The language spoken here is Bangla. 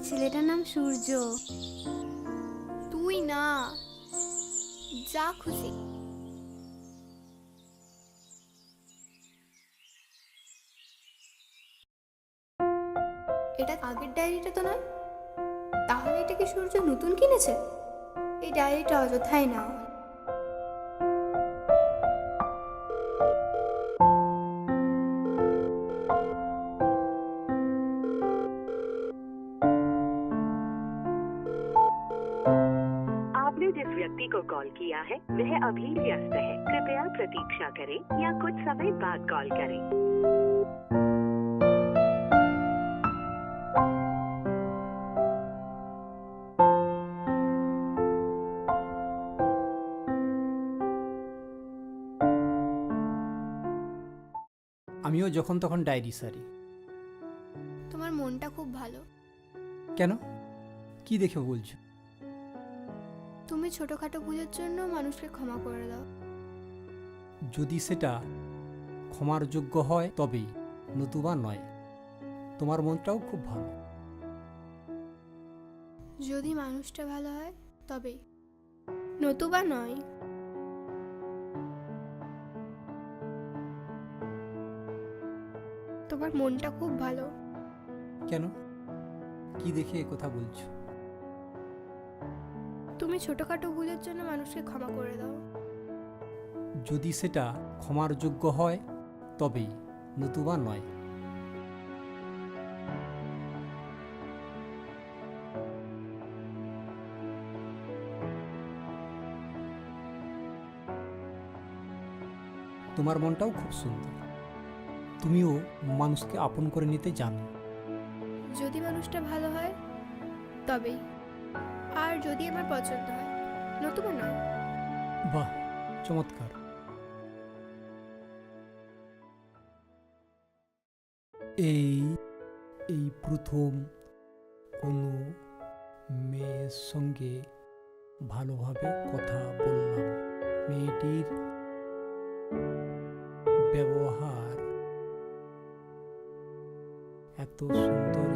ছেলেটার নাম সূর্য। তুই না, যা খুশি। এটা আগের ডায়েরিটা তো নয়, তাহলে এটা কি সূর্য নতুন কিনেছে? এই ডায়েরিটা অযথাই না। आपने जिस व्यक्ति को कॉल किया है वह अभी व्यस्त है, कृपया प्रतीक्षा करें या कुछ समय बाद कॉल करें। আমিও যখন তখন ডায়েরি সারি। তোমার মনটা খুব ভালো। কেন? কি দেখে বলছো? তুমি ছোটখাটো ভুলের জন্য মানুষকে ক্ষমা করে দাও। যদি সেটা ক্ষমার যোগ্য হয় তবেই, নতুবা নয়। তোমার মনটাও খুব ভালো। যদি মানুষটা ভালো হয় তবেই, নতুবা নয়। তোমার মনটা খুব ভালো। কেন? কি দেখে একথা বলছো? তুমি ছোটখাটো ভুলের জন্য মানুষকে ক্ষমা করে দাও। যদি সেটা ক্ষমার যোগ্য হয় তবেই, নতুবা নয়। তোমার মনটাও খুব সুন্দর। তুমিও মানুষকে আপন করে নিতে জানো। যদি মানুষটা ভালো হয় তবেই, আর যদি আমার পছন্দ হয়, নতুবা নয়। বাহ, চমৎকার। এই এই প্রথম কোনো মেয়ের সঙ্গে ভালোভাবে কথা বললাম। মেয়েটির ব্যবহার এত সুন্দর